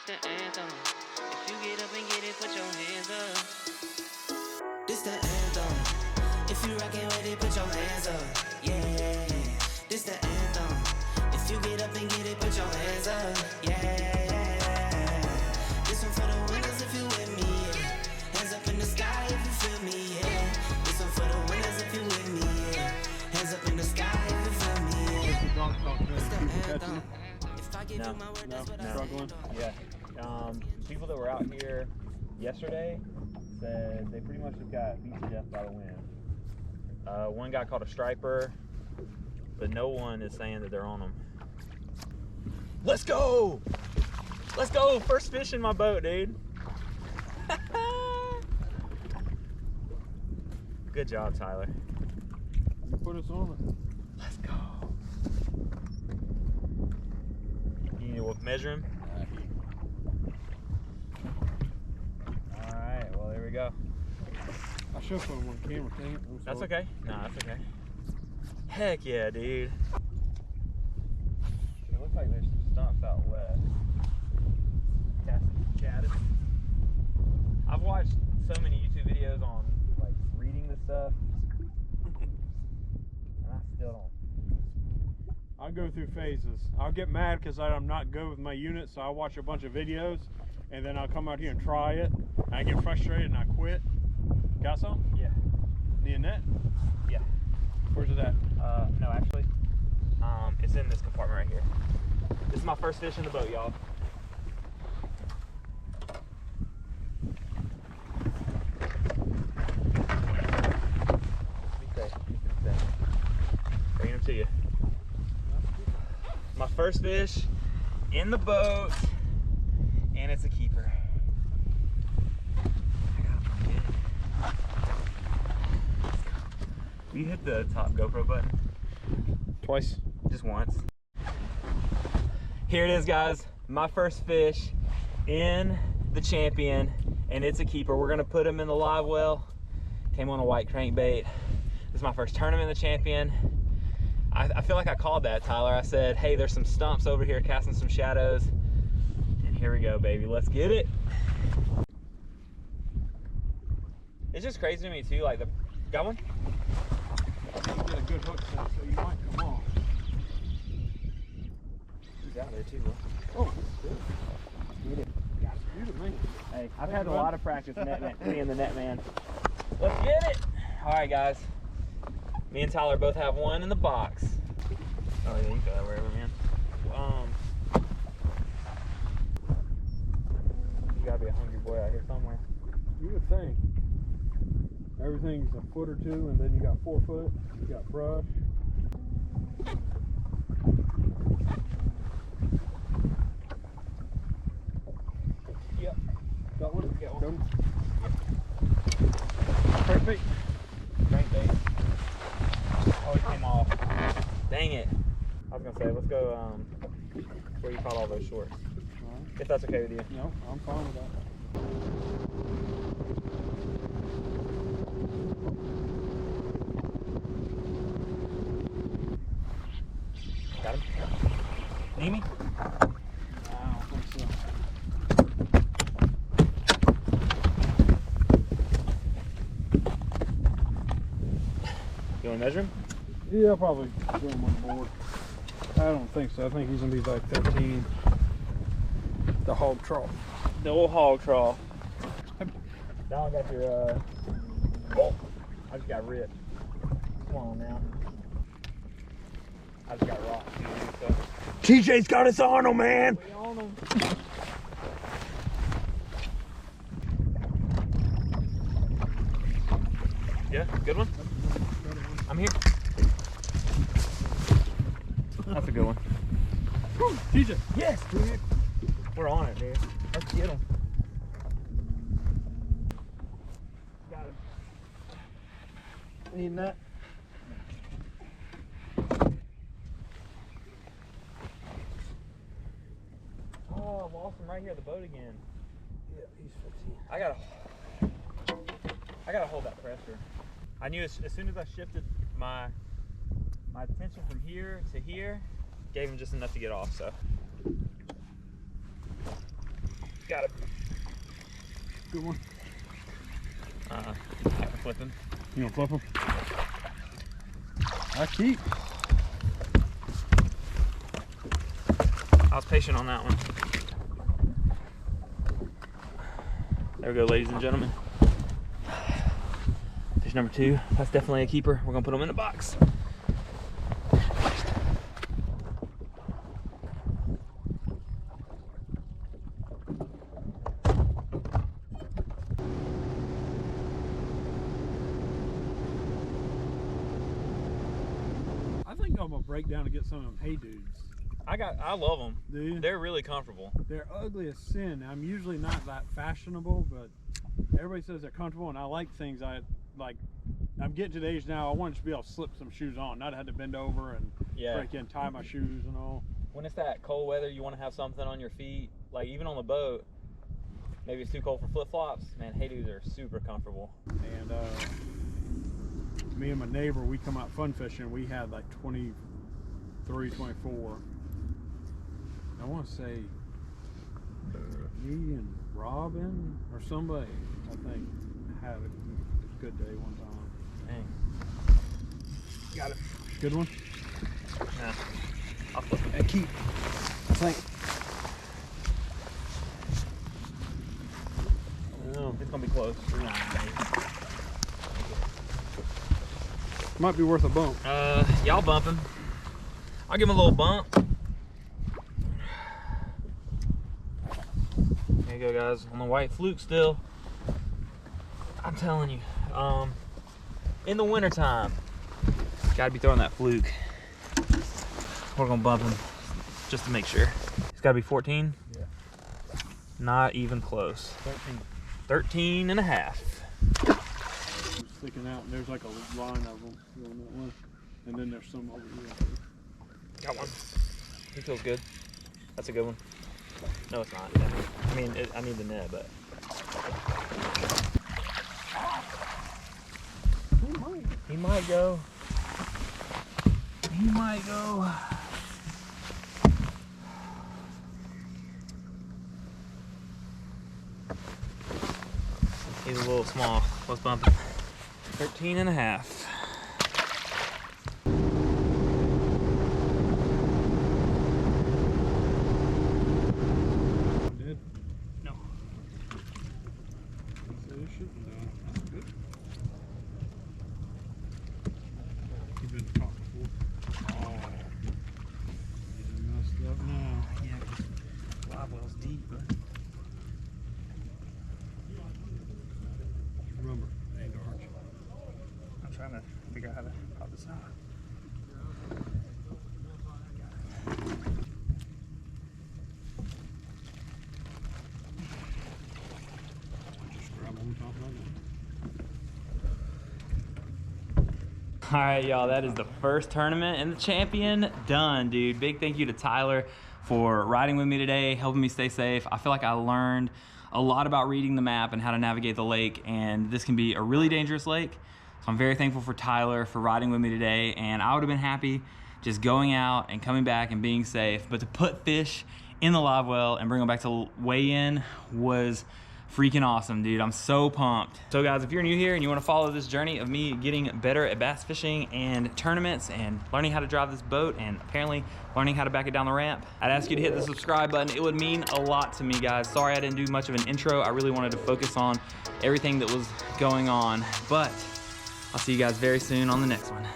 This the anthem. If you get up and get it, put your hands up. This the anthem. If you rockin' with it, put your hands up. Yeah. This the anthem. If you get up and get it, put your hands up. Yeah. This one for the winners if you with me. Yeah. Hands up in the sky if you feel me. Yeah. This one for the winners if you with me. Yeah. Hands up in the sky if you feel me. Yeah. It's the anthem. If I give you my word, that's what I Struggling? Yeah. People that were out here yesterday said they pretty much just got beat to death by the wind. One guy caught a striper, but no one is saying that they're on them. Let's go! Let's go! First fish in my boat, dude. Good job, Tyler. You put us on it. Let's go. You need to measure him? Alright, well, there we go. I should put him on camera, dang it. That's okay. No, that's okay. Heck yeah, dude. It looks like there's some stumps out west. Casting caddis. I've watched so many YouTube videos on like reading this stuff. And I still don't. I go through phases. I'll get mad because I'm not good with my unit, so I watch a bunch of videos, and then I'll come out here and try it. And I get frustrated and I quit. Got some? Yeah. Need a net? Yeah. Where's it at? No, actually, it's in this compartment right here. This is my first fish in the boat, y'all. Be safe. Bringing him to you. My first fish in the boat, and it's a keeper. You hit the top GoPro button? Twice. Just once. Here it is, guys. My first fish in the Champion, and it's a keeper. We're gonna put him in the live well. Came on a white crankbait. This is my first tournament in the Champion. I feel like I called that, Tyler. I said, hey, there's some stumps over here casting some shadows. And here we go, baby. Let's get it. It's just crazy to me too, like got one? You get a good hook set, so you might come off. He's out there too, bro. Oh, good. Get it. You're the man. Hey, I've had a lot of practice being the net man. Let's get it. All right, guys. Me and Tyler both have one in the box. Oh yeah, you can throw that wherever, man. You gotta be a hungry boy out here somewhere. You would think. Everything's a foot or two, and then you got 4 foot, you got brush. Yep. Got one? Got Got one. one? Perfect. Crankbait. Oh, it came off. Dang it. I was gonna say, let's go where you caught all those shorts. Right. If that's okay with you. No, I'm fine with that. Got him? Need me? I don't think so. You wanna measure him? Yeah, I'll probably throw him on the board. I don't think so. I think he's gonna be like 13. The hog trough. The old hog trough. Now I got your, oh, I just got ripped. Come on now. I just got rocked, dude, so. TJ's got us on him, man! We on him. Yeah, good one? I'm here. That's a good one. Woo, TJ! Yes, dude. We're on it, dude. Let's get him. Got him. Need that? Oh, I lost him right here at the boat again. Yeah, he's 15. I gotta hold that pressure. I knew as soon as I shifted my attention from here to here, gave him just enough to get off, so. Got it. Good one. I can flip him. You gonna flip him? I keep. I was patient on that one. There we go, ladies and gentlemen. Fish number 2. That's definitely a keeper. We're gonna put him in a box. I think I'm gonna break down and get some of them Hey Dudes. I love them. Do you? They're really comfortable. They're ugly as sin. I'm usually not that fashionable, but everybody says they're comfortable, and I like things I like. I'm getting to the age now, I want to just be able to slip some shoes on, not have to bend over and break in, tie my shoes and all. When it's that cold weather, you want to have something on your feet, like even on the boat. Maybe it's too cold for flip-flops. Man, Hey Dudes are super comfortable. And me and my neighbor, we come out fun fishing. We had like 23, 24. I want to say me and Robin or somebody, I think, had a good day one time. Dang. Got it. Good one? Yeah. I'll flip him. And keep. I think. Oh, it's gonna be close. Might be worth a bump. Y'all bump him. I'll give him a little bump. There you go, guys. On the white fluke still. I'm telling you, in the wintertime, gotta be throwing that fluke. We're gonna bump him just to make sure. It's gotta be 14? Yeah. Not even close. 13. 13 and a half. Sticking out, and there's like a line of them going that way. And then there's some over here. Got one. He feels good. That's a good one. No, it's not. I mean, I need the net, but. He might go. He might go. He's a little small. Let's bump him. 13 and a half. Dead? No. So it shouldn't die. Good. You've been caught before. Oh. You done messed up now. Yeah, live well's deep, but. Remember, ain't arch. I'm trying to figure out how to pop this out. Just grab on top of that. All right, y'all, that is the first tournament and the champion done, dude. Big thank you to Tyler for riding with me today, helping me stay safe. I feel like I learned a lot about reading the map and how to navigate the lake, and this can be a really dangerous lake. So I'm very thankful for Tyler for riding with me today, and I would have been happy just going out and coming back and being safe, but to put fish in the live well and bring them back to weigh in was freaking awesome, dude. I'm so pumped. So guys, if you're new here and you want to follow this journey of me getting better at bass fishing and tournaments and learning how to drive this boat and apparently learning how to back it down the ramp, I'd ask you to hit the subscribe button. It would mean a lot to me, guys. Sorry I didn't do much of an intro. I really wanted to focus on everything that was going on, but I'll see you guys very soon on the next one.